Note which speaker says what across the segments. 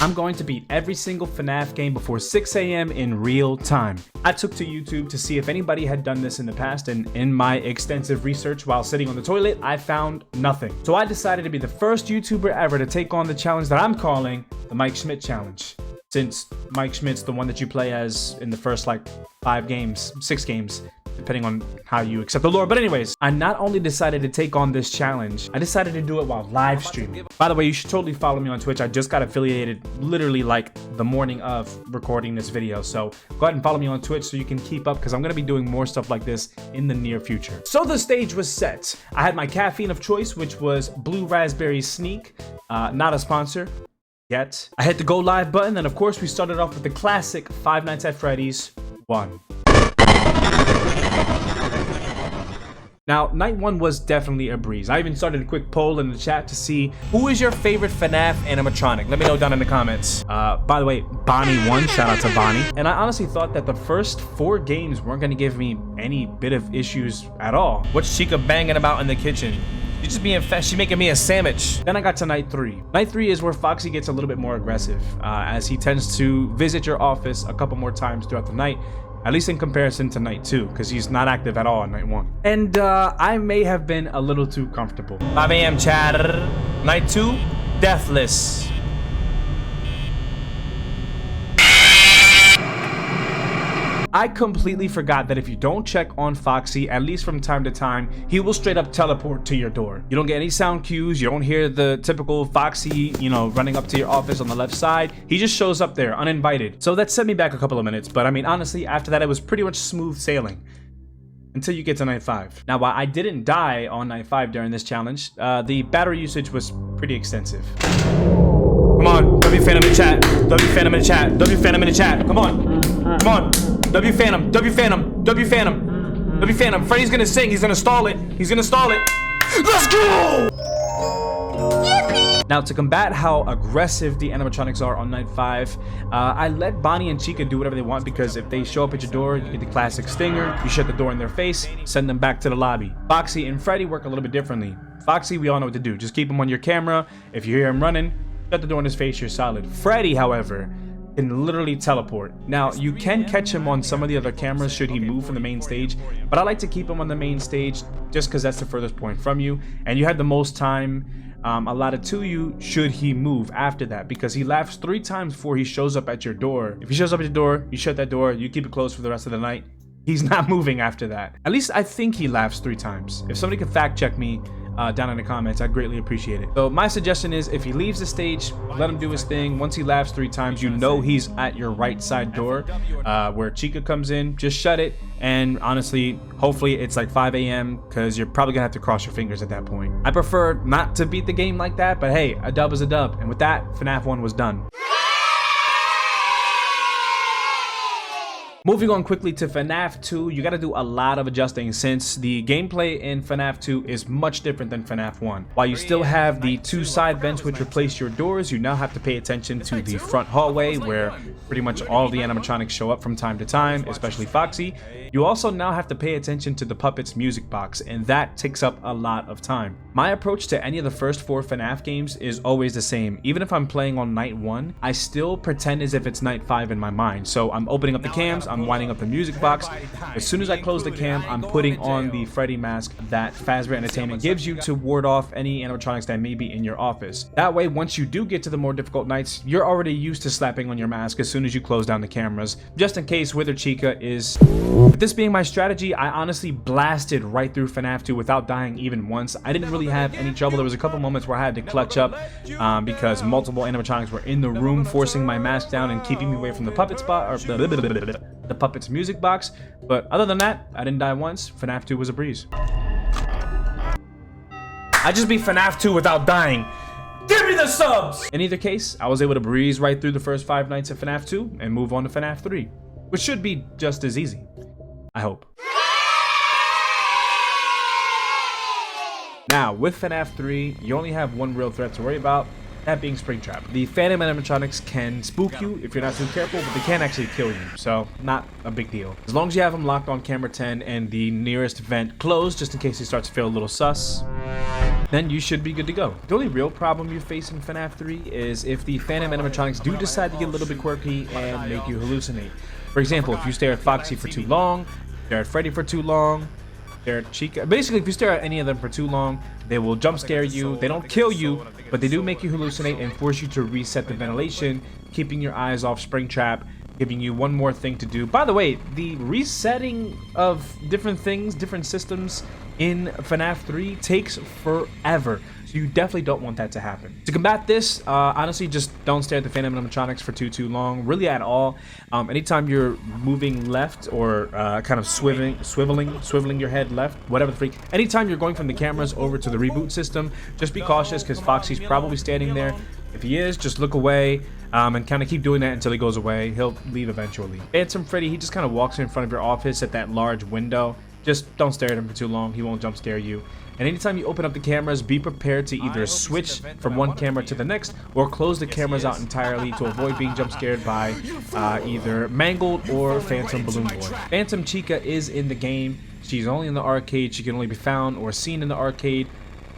Speaker 1: I'm going to beat every single FNAF game before 6 a.m. in real time. I took to YouTube to see if anybody had done this in the past, and in my extensive research while sitting on the toilet, I found nothing. So I decided to be the first YouTuber ever to take on the challenge that I'm calling the Mike Schmidt Challenge. Since Mike Schmidt's the one that you play as in the first like 5 games, 6 games, depending on how you accept the lore. But anyways, I not only decided to take on this challenge, I decided to do it while live streaming. By the way, you should totally follow me on Twitch. I just got affiliated literally like the morning of recording this video. So go ahead and follow me on Twitch so you can keep up, because I'm going to be doing more stuff like this in the near future. So the stage was set. I had my caffeine of choice, which was Blue Raspberry Sneak, not a sponsor yet. I hit the go live button, and of course we started off with the classic Five Nights at Freddy's 1. Now, night 1 was definitely a breeze. I even started a quick poll in the chat to see who is your favorite FNAF animatronic. Let me know down in the comments. By the way, Bonnie won. Shout out to Bonnie. And I honestly thought that the first 4 games weren't going to give me any bit of issues at all. What's Chica banging about in the kitchen? She's just being fast. She's making me a sandwich. Then I got to night 3. Night 3 is where Foxy gets a little bit more aggressive, as he tends to visit your office a couple more times throughout the night. At least in comparison to night 2, because he's not active at all on night 1. And I may have been a little too comfortable. 5 a.m. chatter. Night 2, deathless. I completely forgot that if you don't check on Foxy, at least from time to time, he will straight up teleport to your door. You don't get any sound cues. You don't hear the typical Foxy, you know, running up to your office on the left side. He just shows up there uninvited. So that set me back a couple of minutes. But I mean, honestly, after that, it was pretty much smooth sailing until you get to night 5. Now, while I didn't die on night 5 during this challenge, the battery usage was pretty extensive. Come on, W Phantom in the chat. W Phantom in the chat. W Phantom in the chat. Come on. Come on. W Phantom. W Phantom. W Phantom. W Phantom. Freddy's gonna sing. He's gonna stall it. He's gonna stall it. Let's go! Now, to combat how aggressive the animatronics are on night 5, I let Bonnie and Chica do whatever they want, because if they show up at your door, you get the classic stinger. You shut the door in their face, send them back to the lobby. Foxy and Freddy work a little bit differently. Foxy, we all know what to do. Just keep him on your camera. If you hear him running, shut the door in his face, you're solid. Freddy, however, can literally teleport. Now, you can catch him on some of the other cameras should he move from the main stage, but I like to keep him on the main stage just because that's the furthest point from you, and you have the most time allotted to you should he move after that, because he laughs 3 times before he shows up at your door. If he shows up at your door, you shut that door, you keep it closed for the rest of the night. He's not moving after that. At least I think he laughs 3 times. If somebody could fact check me down in the comments, I'd greatly appreciate it. So my suggestion is, if he leaves the stage, let him do his thing. Once he laughs 3 times, you know he's at your right side door, where Chica comes in. Just shut it, and honestly, hopefully it's like 5 a.m. because you're probably gonna have to cross your fingers at that point. I prefer not to beat the game like that, but hey, a dub is a dub. And with that, FNAF 1 was done. Moving on quickly to FNAF 2, you gotta do a lot of adjusting since the gameplay in FNAF 2 is much different than FNAF 1. While you still have the 2 side vents which replace your doors, you now have to pay attention to the front hallway where pretty much all the animatronics show up from time to time, especially Foxy. You also now have to pay attention to the puppet's music box, and that takes up a lot of time. My approach to any of the first 4 FNAF games is always the same. Even if I'm playing on night 1, I still pretend as if it's night 5 in my mind. So I'm opening up the cams, I'm winding up the music box. As soon as I close the cam, I'm putting on the Freddy mask that Fazbear Entertainment gives you to ward off any animatronics that may be in your office. That way, once you do get to the more difficult nights, you're already used to slapping on your mask as soon as you close down the cameras, just in case Wither Chica is... With this being my strategy, I honestly blasted right through FNAF 2 without dying even once. I didn't really have any trouble. There was a couple moments where I had to clutch up because multiple animatronics were in the room forcing my mask down and keeping me away from the puppet spot, or the puppet's music box. But other than that, I didn't die once. FNAF 2 was a breeze. I just beat FNAF 2 without dying. Give me the subs! In either case, I was able to breeze right through the first 5 nights of FNAF 2 and move on to FNAF 3, which should be just as easy. I hope. Now, with FNAF 3, you only have one real threat to worry about, that being Springtrap. The Phantom animatronics can spook you if you're not too careful, but they can actually kill you, so not a big deal. As long as you have them locked on camera 10 and the nearest vent closed, just in case he starts to feel a little sus. then you should be good to go. The only real problem you face in FNAF 3 is if the phantom animatronics do decide to get a little bit quirky and make you hallucinate. For example, if you stare at Foxy for too long, stare at Freddy for too long, stare at Chica. Basically, if you stare at any of them for too long, they will jump scare you. They don't kill you, but they do make you hallucinate and force you to reset the ventilation, keeping your eyes off Springtrap, giving you one more thing to do. By the way, the resetting of different things, different systems in FNAF 3 takes forever. So you definitely don't want that to happen. To combat this, honestly, just don't stare at the phantom animatronics for too long, really at all. Anytime you're moving left or kind of swiveling your head left, whatever the freak. Anytime you're going from the cameras over to the reboot system, just be cautious because Foxy's probably standing there. If he is, just look away and kind of keep doing that until he goes away. He'll leave eventually. Phantom Freddy, he just kind of walks in front of your office at that large window. Just don't stare at him for too long. He won't jump scare you. And anytime you open up the cameras, be prepared to either switch from one camera to the next or close the cameras out entirely to avoid being jump scared by either Mangled or Phantom Balloon Boy. Phantom Chica is in the game. She's only in the arcade. She can only be found or seen in the arcade.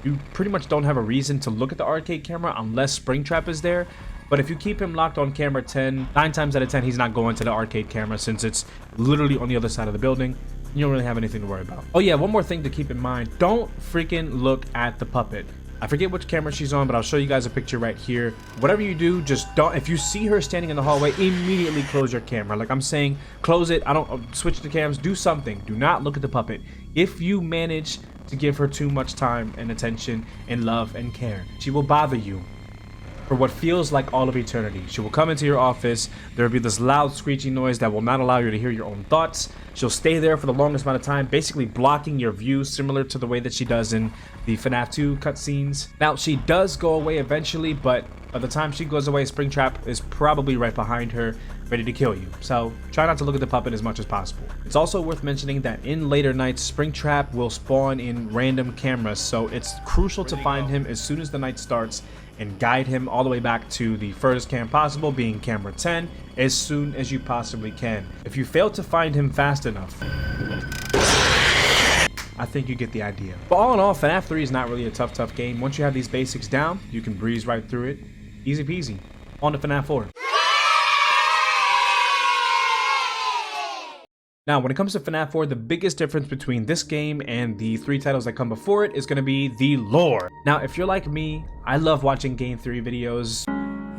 Speaker 1: You pretty much don't have a reason to look at the arcade camera unless Springtrap is there. But if you keep him locked on camera 10, 9 times out of 10, he's not going to the arcade camera since it's literally on the other side of the building. You don't really have anything to worry about. Oh yeah, one more thing to keep in mind. Don't freaking look at the puppet. I forget which camera she's on, but I'll show you guys a picture right here. Whatever you do, just don't, if you see her standing in the hallway, immediately close your camera. Like I'm saying, close it. I don't switch the cams, do something. Do not look at the puppet. If you manage to give her too much time and attention and love and care, she will bother you for what feels like all of eternity. She will come into your office. There will be this loud screeching noise that will not allow you to hear your own thoughts. She'll stay there for the longest amount of time, basically blocking your view, similar to the way that she does in the FNAF 2 cutscenes. Now, she does go away eventually, but by the time she goes away, Springtrap is probably right behind her, ready to kill you. So try not to look at the puppet as much as possible. It's also worth mentioning that in later nights, Springtrap will spawn in random cameras, so it's crucial to find him as soon as the night starts and guide him all the way back to the furthest cam possible, being camera 10, as soon as you possibly can. If you fail to find him fast enough, I think you get the idea. But all in all, FNAF 3 is not really a tough game. Once you have these basics down, you can breeze right through it. Easy peasy. On to FNAF 4. Now, when it comes to FNAF 4, the biggest difference between this game and the 3 titles that come before it is going to be the lore. Now, if you're like me, I love watching game theory videos.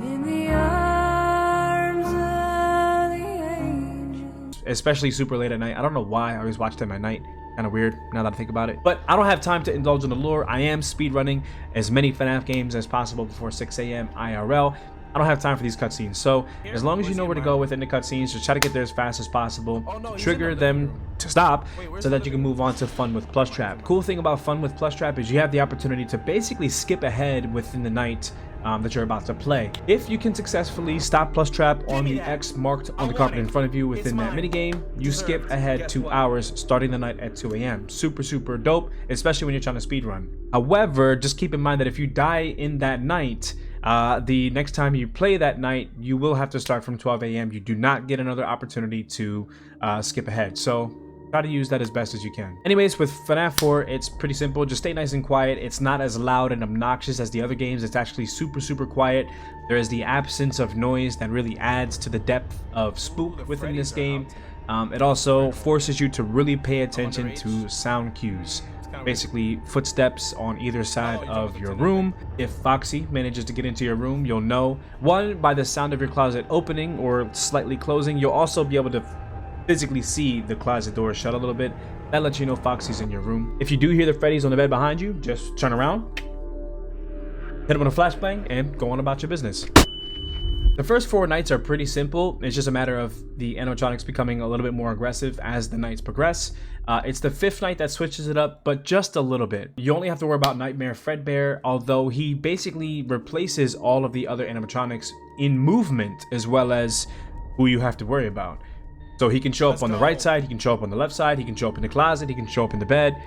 Speaker 1: In the arms of the angels. Especially super late at night. I don't know why I always watch them at night. Kind of weird now that I think about it. But I don't have time to indulge in the lore. I am speedrunning as many FNAF games as possible before 6 a.m. IRL. I don't have time for these cutscenes, so as long as you know where to go within the cutscenes, just try to get there as fast as possible, trigger them to stop so that you can move on to Fun with Plushtrap. Cool thing about Fun with Plushtrap is you have the opportunity to basically skip ahead within the night that you're about to play. If you can successfully stop Plushtrap on the X marked on the carpet in front of you within that minigame, you skip ahead 2 hours starting the night at 2 a.m. Super dope, especially when you're trying to speedrun. However, just keep in mind that if you die in that night, the next time you play that night, you will have to start from 12 a.m. You do not get another opportunity to skip ahead. So try to use that as best as you can. Anyways, with FNAF 4, it's pretty simple. Just stay nice and quiet. It's not as loud and obnoxious as the other games. It's actually super quiet. There is the absence of noise that really adds to the depth of spook within this game. It also forces you to really pay attention to sound cues. Basically footsteps on either side of your room. If Foxy manages to get into your room, you'll know, one, by the sound of your closet opening or slightly closing. You'll also be able to physically see the closet door shut a little bit. That lets you know Foxy's in your room. If you do hear the Freddy's on the bed behind you, just turn around, hit him with a flashbang, and go on about your business. The first 4 nights are pretty simple. It's just a matter of the animatronics becoming a little bit more aggressive as the nights progress. It's the 5th night that switches it up, but just a little bit. You only have to worry about Nightmare Fredbear, although he basically replaces all of the other animatronics in movement as well as who you have to worry about. So he can show up on the right side, he can show up on the left side, he can show up in the closet, he can show up in the bed,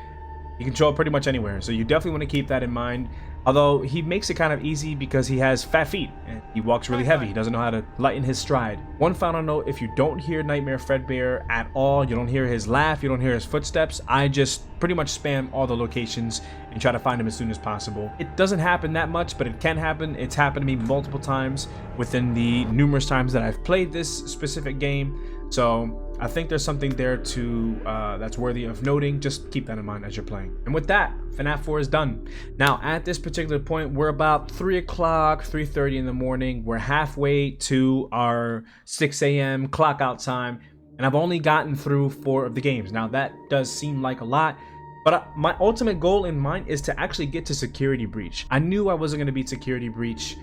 Speaker 1: he can show up pretty much anywhere. So you definitely want to keep that in mind. Although he makes it kind of easy because he has fat feet and he walks really heavy. He doesn't know how to lighten his stride. One final note, if you don't hear Nightmare Fredbear at all, you don't hear his laugh, you don't hear his footsteps, I just pretty much spam all the locations and try to find him as soon as possible. It doesn't happen that much, but it can happen. It's happened to me multiple times within the numerous times that I've played this specific game. So I think there's something there to that's worthy of noting. Just keep that in mind as you're playing. And with that, FNAF 4 is done. Now at this particular point, we're about 3 o'clock, 3:30 in the morning. We're halfway to our 6 a.m. clock out time, and I've only gotten through 4 of the games. Now that does seem like a lot, but my ultimate goal in mind is to actually get to Security Breach. I knew I wasn't going to beat Security Breach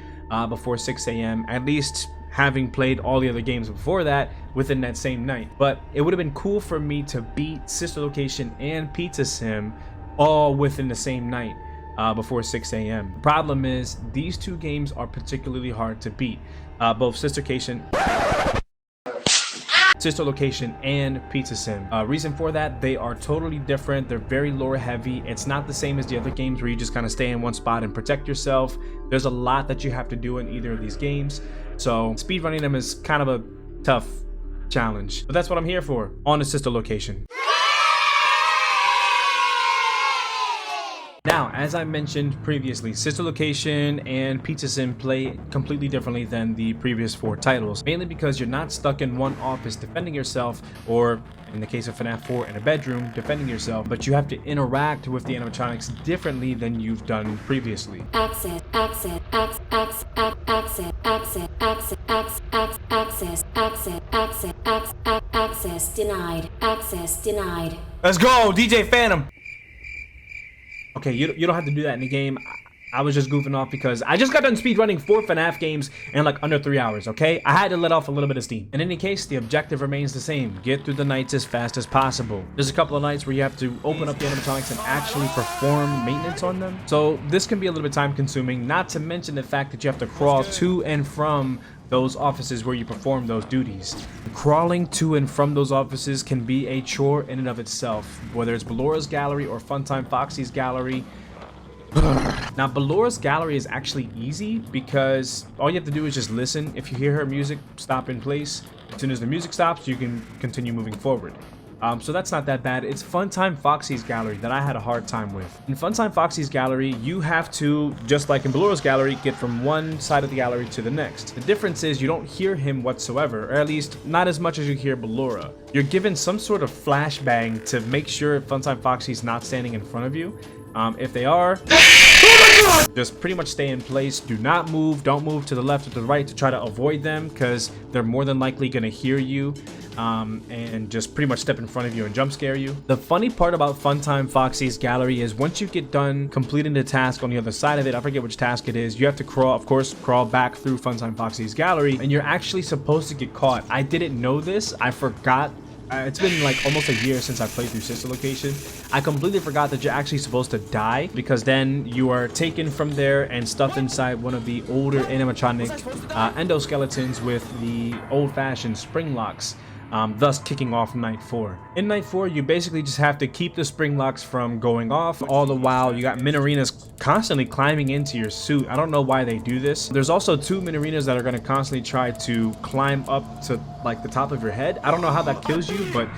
Speaker 1: before 6 a.m. at least, having played all the other games before that within that same night. But it would have been cool for me to beat Sister Location and Pizza Sim all within the same night before 6 a.m. The problem is these 2 games are particularly hard to beat, both Sister Location and Pizza Sim. Reason for that, they are totally different. They're very lore heavy. It's not the same as the other games where you just kind of stay in one spot and protect yourself. There's a lot that you have to do in either of these games, so speedrunning them is kind of a tough challenge. But that's what I'm here for on the Sister Location. Now, as I mentioned previously, Sister Location and Pizza Sim play completely differently than the previous 4 titles, mainly because you're not stuck in one office defending yourself, or in the case of FNAF 4 in a bedroom defending yourself, but you have to interact with the animatronics differently than you've done previously. Access denied. Let's go, DJ Phantom. Okay, you don't have to do that in the game. I was just goofing off because I just got done speedrunning 4 FNAF games in like under 3 hours, okay? I had to let off a little bit of steam. In any case, the objective remains the same. Get through the nights as fast as possible. There's a couple of nights where you have to open up the animatronics and actually perform maintenance on them. So this can be a little bit time consuming, not to mention the fact that you have to crawl to and from those offices where you perform those duties. Crawling to and from those offices can be a chore in and of itself, whether it's Bellora's Gallery or Funtime Foxy's Gallery. Now, Bellora's Gallery is actually easy because all you have to do is just listen. If you hear her music, stop in place. As soon as the music stops, you can continue moving forward. So that's not that bad. It's Funtime Foxy's Gallery that I had a hard time with. In Funtime Foxy's Gallery, you have to, just like in Bellora's Gallery, get from one side of the gallery to the next. The difference is you don't hear him whatsoever, or at least not as much as you hear Bellora. You're given some sort of flashbang to make sure Funtime Foxy's not standing in front of you. If they are, just pretty much stay in place. Do not move. Don't move to the left or to the right to try to avoid them, because they're more than likely going to hear you and just pretty much step in front of you and jump scare you. The funny part about Funtime Foxy's Gallery is once you get done completing the task on the other side of it, I forget which task it is, you have to crawl, of course, crawl back through Funtime Foxy's Gallery, and you're actually supposed to get caught. I didn't know this. I forgot. It's been like almost a year since I played through Sister Location. I completely forgot that you're actually supposed to die, because then you are taken from there and stuffed inside one of the older animatronic endoskeletons with the old-fashioned spring locks, thus kicking off Night 4. In Night 4, you basically just have to keep the spring locks from going off. All the while, you got Minarinas constantly climbing into your suit. I don't know why they do this. There's also 2 Minarinas that are going to constantly try to climb up to like the top of your head. I don't know how that kills you, but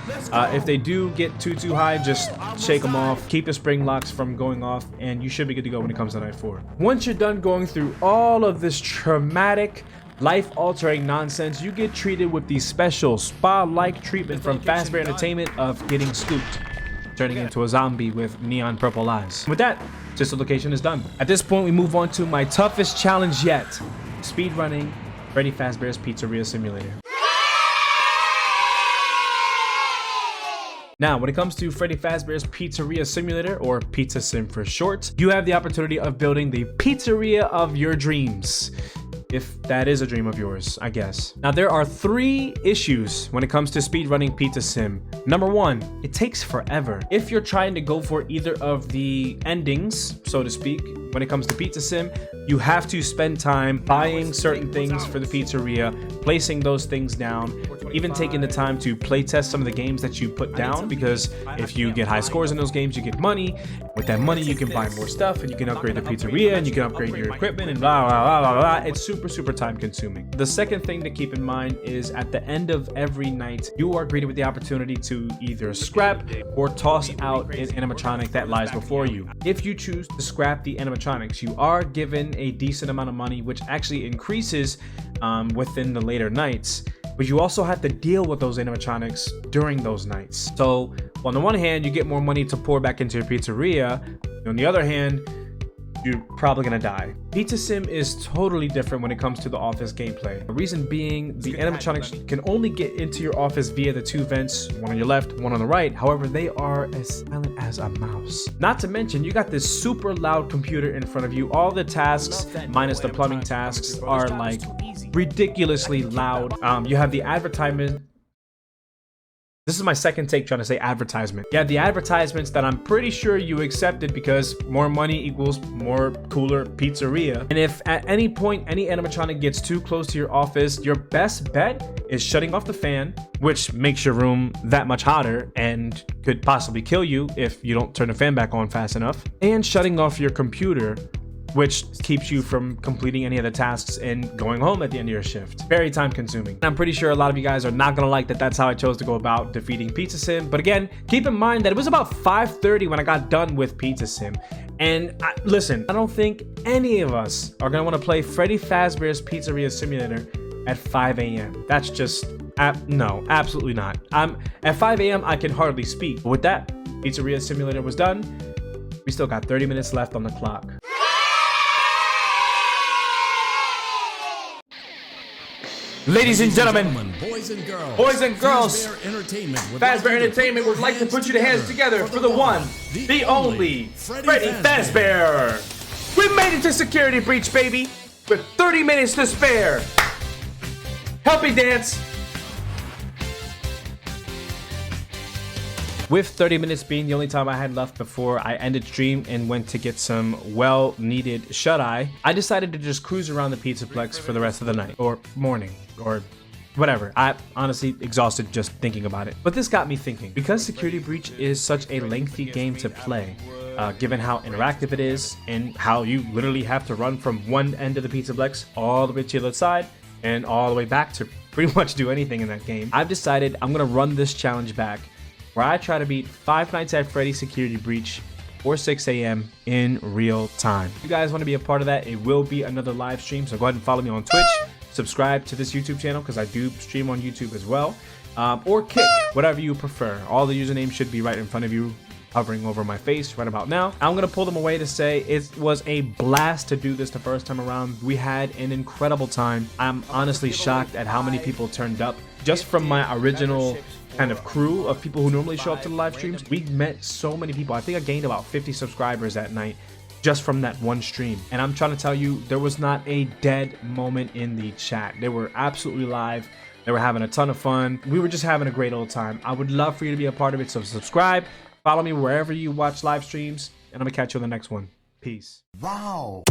Speaker 1: if they do get too high, just shake them off. Keep the spring locks from going off, and you should be good to go when it comes to Night 4. Once you're done going through all of this traumatic, life-altering nonsense, you get treated with the special spa-like treatment from Fazbear Entertainment of getting scooped, turning into a zombie with neon purple eyes. With that, Sister Location is done. At this point, we move on to my toughest challenge yet: speedrunning Freddy Fazbear's Pizzeria Simulator. Now, when it comes to Freddy Fazbear's Pizzeria Simulator, or Pizza Sim for short, you have the opportunity of building the pizzeria of your dreams. If that is a dream of yours, I guess. Now, there are 3 issues when it comes to speedrunning Pizza Sim. Number 1, it takes forever. If you're trying to go for either of the endings, so to speak, when it comes to Pizza Sim, you have to spend time buying certain things for the pizzeria, placing those things down, even taking the time to play test some of the games that you put down, because if you get high scores in those games, you get money. With that money, you can buy more stuff, and you can upgrade the pizzeria, and you can upgrade your equipment, and blah, blah, blah, blah, blah. It's super time consuming. The second thing to keep in mind is at the end of every night, you are greeted with the opportunity to either scrap or toss out an animatronic that lies before you. If you choose to scrap the animatronics, you are given a decent amount of money, which actually increases within the later nights. But you also have to deal with those animatronics during those nights. So on the one hand, you get more money to pour back into your pizzeria. On the other hand, you're probably gonna die. Pizza Sim is totally different when it comes to the office gameplay. The reason being, the animatronics can only get into your office via the two vents, one on your left, one on the right. However, they are as silent as a mouse. Not to mention, you got this super loud computer in front of you. All the tasks, minus the plumbing tasks, are like ridiculously loud. You have the advertisement. This is my second take trying to say advertisement. You have the advertisements that I'm pretty sure you accepted because more money equals more cooler pizzeria. And if at any point any animatronic gets too close to your office, your best bet is shutting off the fan, which makes your room that much hotter and could possibly kill you if you don't turn the fan back on fast enough, and shutting off your computer, which keeps you from completing any of the tasks and going home at the end of your shift. Very time consuming. I'm pretty sure a lot of you guys are not gonna like that that's how I chose to go about defeating Pizza Sim. But again, keep in mind that it was about 5:30 when I got done with Pizza Sim. And listen, I don't think any of us are gonna wanna play Freddy Fazbear's Pizzeria Simulator at 5 a.m. That's just, no, absolutely not. At 5 a.m. I can hardly speak. But with that, Pizzeria Simulator was done. We still got 30 minutes left on the clock. Ladies and gentlemen, boys and girls, Fazbear Entertainment would like to put your hands together for the one, the only, Freddy Fazbear. We made it to security breach, baby, with 30 minutes to spare. Help me dance. With 30 minutes being the only time I had left before I ended stream and went to get some well-needed shut-eye, I decided to just cruise around the Pizzaplex for the rest of the night, or morning, or whatever. I'm honestly exhausted just thinking about it. But this got me thinking, because Security Breach is such a lengthy game to play, given how interactive it is, and how you literally have to run from one end of the Pizzaplex all the way to the other side, and all the way back to pretty much do anything in that game, I've decided I'm gonna run this challenge back, where I try to beat Five Nights at Freddy's Security Breach or 6 a.m. in real time. If you guys want to be a part of that, it will be another live stream, so go ahead and follow me on Twitch, subscribe to this YouTube channel because I do stream on YouTube as well, or Kick, whatever you prefer. All the usernames should be right in front of you, hovering over my face right about now. I'm gonna pull them away to say it was a blast to do this the first time around. We had an incredible time. I'm honestly shocked at how many people turned up. Just from my original kind of crew of people who normally show up to the live streams, we met so many people. I think I gained about 50 subscribers that night just from that one stream. And I'm trying to tell you, there was not a dead moment in the chat. They were absolutely live. They were having a ton of fun. We were just having a great old time. I would love for you to be a part of it, so subscribe, follow me wherever you watch live streams, and I'm gonna catch you on the next one. Peace.
Speaker 2: Wow.